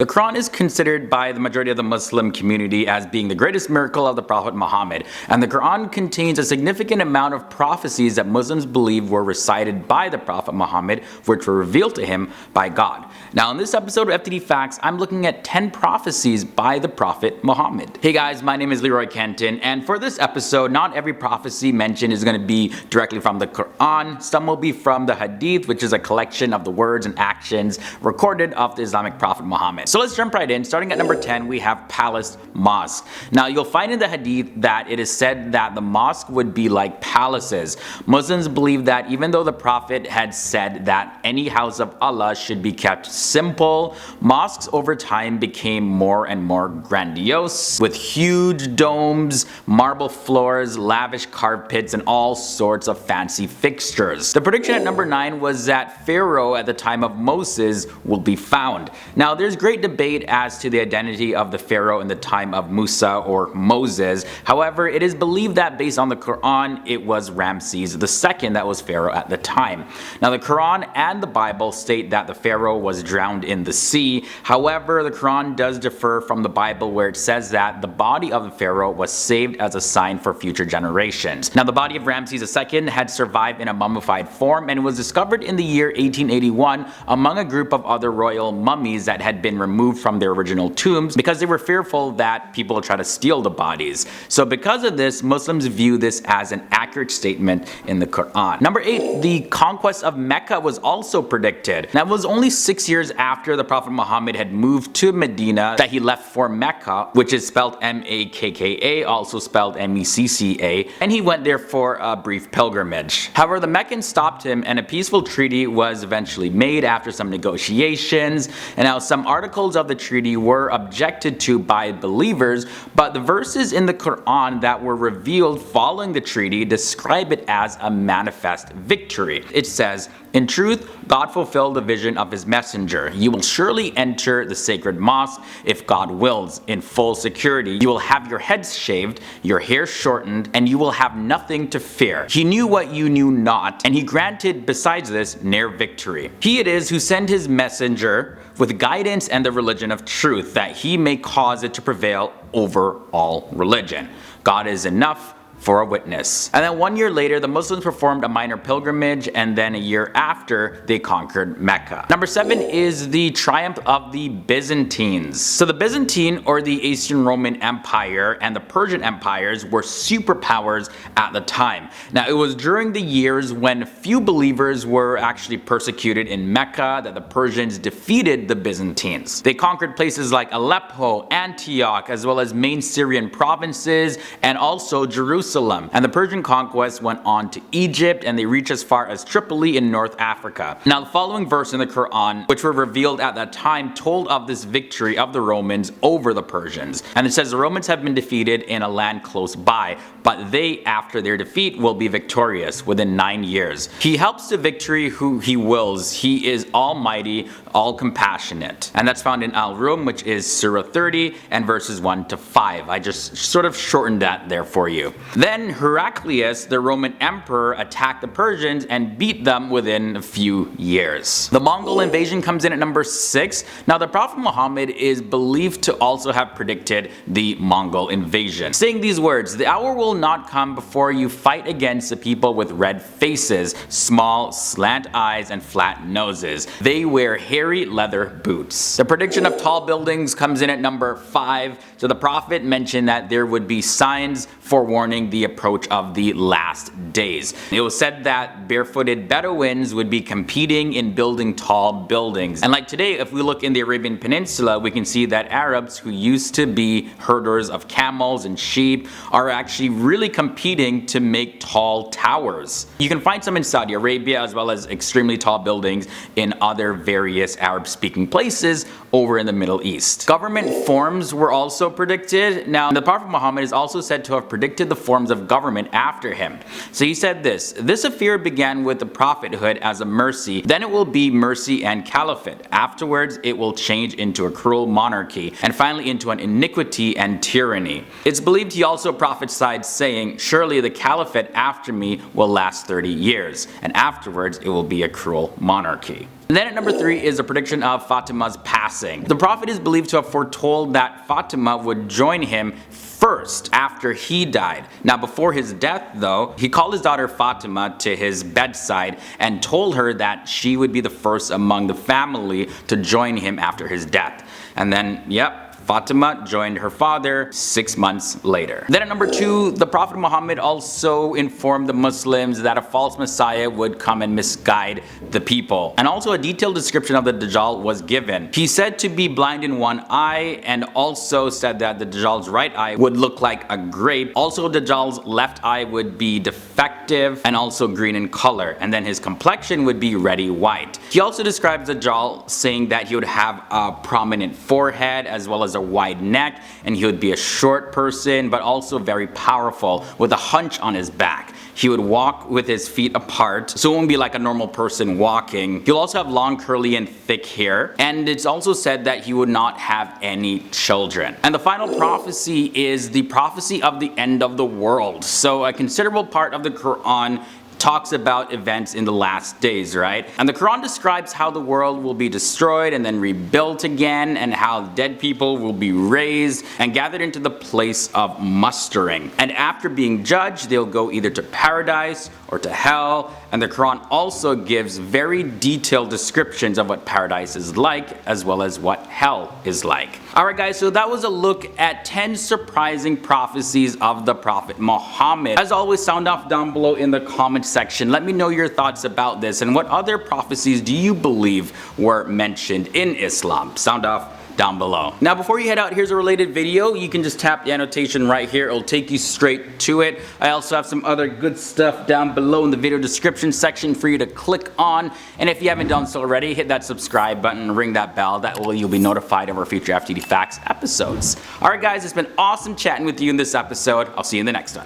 The Quran is considered by the majority of the Muslim community as being the greatest miracle of the Prophet Muhammad, and the Quran contains a significant amount of prophecies that Muslims believe were recited by the Prophet Muhammad, which were revealed to him by God. Now in this episode of FTD Facts, I'm looking at 10 prophecies by the Prophet Muhammad. Hey guys, my name is Leroy Kenton, and for this episode, not every prophecy mentioned is going to be directly from the Quran. Some will be from the Hadith, which is a collection of the words and actions recorded of the Islamic Prophet Muhammad. So let's jump right in. Starting at number 10, we have Palace Mosque. Now you'll find in the Hadith that it is said that the mosque would be like palaces. Muslims believe that even though the Prophet had said that any house of Allah should be kept simple, mosques over time became more and more grandiose, with huge domes, marble floors, lavish carpets, and all sorts of fancy fixtures. The prediction at number 9 was that Pharaoh at the time of Moses will be found. Now there's great debate as to the identity of the Pharaoh in the time of Musa or Moses. However, it is believed that based on the Quran, it was Ramses II that was Pharaoh at the time. Now the Quran and the Bible state that the Pharaoh was drowned in the sea. However, the Quran does differ from the Bible, where it says that the body of the Pharaoh was saved as a sign for future generations. Now the body of Ramses II had survived in a mummified form and was discovered in the year 1881 among a group of other royal mummies that had been removed from their original tombs because they were fearful that people would try to steal the bodies. So because of this, Muslims view this as an accurate statement in the Quran. Number 8, the conquest of Mecca was also predicted. Now it was only 6 years after the Prophet Muhammad had moved to Medina that he left for Mecca, which is spelled M-A-K-K-A, also spelled M-E-C-C-A, and he went there for a brief pilgrimage. However, the Meccans stopped him and a peaceful treaty was eventually made after some negotiations. And now some articles of the treaty were objected to by believers, but the verses in the Quran that were revealed following the treaty describe it as a manifest victory. It says, "In truth, God fulfilled the vision of his messenger. You will surely enter the sacred mosque if God wills, in full security. You will have your heads shaved, your hair shortened, and you will have nothing to fear. He knew what you knew not, and he granted besides this near victory. He it is who sent his messenger with guidance and the religion of truth, that he may cause it to prevail over all religion. God is enough for a witness." And then 1 year later, the Muslims performed a minor pilgrimage, and then a year after, they conquered Mecca. Number 7 is the triumph of the Byzantines. So the Byzantine, or the Eastern Roman Empire, and the Persian empires were superpowers at the time. Now it was during the years when few believers were actually persecuted in Mecca that the Persians defeated the Byzantines. They conquered places like Aleppo, Antioch, as well as main Syrian provinces, and also Jerusalem. And the Persian conquest went on to Egypt, and they reached as far as Tripoli in North Africa. Now the following verse in the Quran, which were revealed at that time, told of this victory of the Romans over the Persians. And it says, "The Romans have been defeated in a land close by, but they after their defeat will be victorious within 9 years. He helps to victory who he wills. He is almighty, all compassionate." And that's found in Al-Rum, which is Surah 30 and verses 1 to 5. I just sort of shortened that there for you. Then Heraclius, the Roman emperor, attacked the Persians and beat them within a few years. The Mongol Invasion comes in at number 6. Now the Prophet Muhammad is believed to also have predicted the Mongol Invasion, saying these words, "The hour will not come before you fight against the people with red faces, small slant eyes, and flat noses. They wear hairy leather boots." The prediction of tall buildings comes in at number 5. So the Prophet mentioned that there would be signs forewarning the approach of the last days. It was said that barefooted Bedouins would be competing in building tall buildings. And like today, if we look in the Arabian Peninsula, we can see that Arabs who used to be herders of camels and sheep are actually really competing to make tall towers. You can find some in Saudi Arabia, as well as extremely tall buildings in other various Arab-speaking places over in the Middle East. Government forms were also predicted. Now the Prophet Muhammad is also said to have predicted the forms of government after him. So he said this affair began with the prophethood as a mercy, then it will be mercy and caliphate. Afterwards it will change into a cruel monarchy, and finally into an iniquity and tyranny. It's believed he also prophesied saying, "Surely the caliphate after me will last 30 years, and afterwards it will be a cruel monarchy." And then at number 3 is a prediction of Fatima's passing. The prophet is believed to have foretold that Fatima would join him first after he died. Now before his death though, he called his daughter Fatima to his bedside and told her that she would be the first among the family to join him after his death. And then, yep, Fatima joined her father 6 months later. Then at number 2, the Prophet Muhammad also informed the Muslims that a false messiah would come and misguide the people. And also a detailed description of the Dajjal was given. He said to be blind in one eye, and also said that the Dajjal's right eye would look like a grape. Also Dajjal's left eye would be defective and also green in color, and then his complexion would be reddy white. He also describes Dajjal saying that he would have a prominent forehead as well as a wide neck, and he would be a short person but also very powerful with a hunch on his back. He would walk with his feet apart, so it won't be like a normal person walking. He'll also have long curly and thick hair, and it's also said that he would not have any children. And the final prophecy is the prophecy of the end of the world. So a considerable part of the Quran talks about events in the last days, right? And the Quran describes how the world will be destroyed and then rebuilt again, and how dead people will be raised and gathered into the place of mustering. And after being judged, they'll go either to paradise or to hell. And the Quran also gives very detailed descriptions of what paradise is like as well as what hell is like. Alright guys, so that was a look at 10 surprising prophecies of the Prophet Muhammad. As always, sound off down below in the comment section. Let me know your thoughts about this, and what other prophecies do you believe were mentioned in Islam? Sound off down below. Now before you head out, here's a related video. You can just tap the annotation right here. It'll take you straight to it. I also have some other good stuff down below in the video description section for you to click on. And if you haven't done so already, hit that subscribe button, ring that bell. That way you'll be notified of our future FTD Facts episodes. Alright guys, it's been awesome chatting with you in this episode. I'll see you in the next one.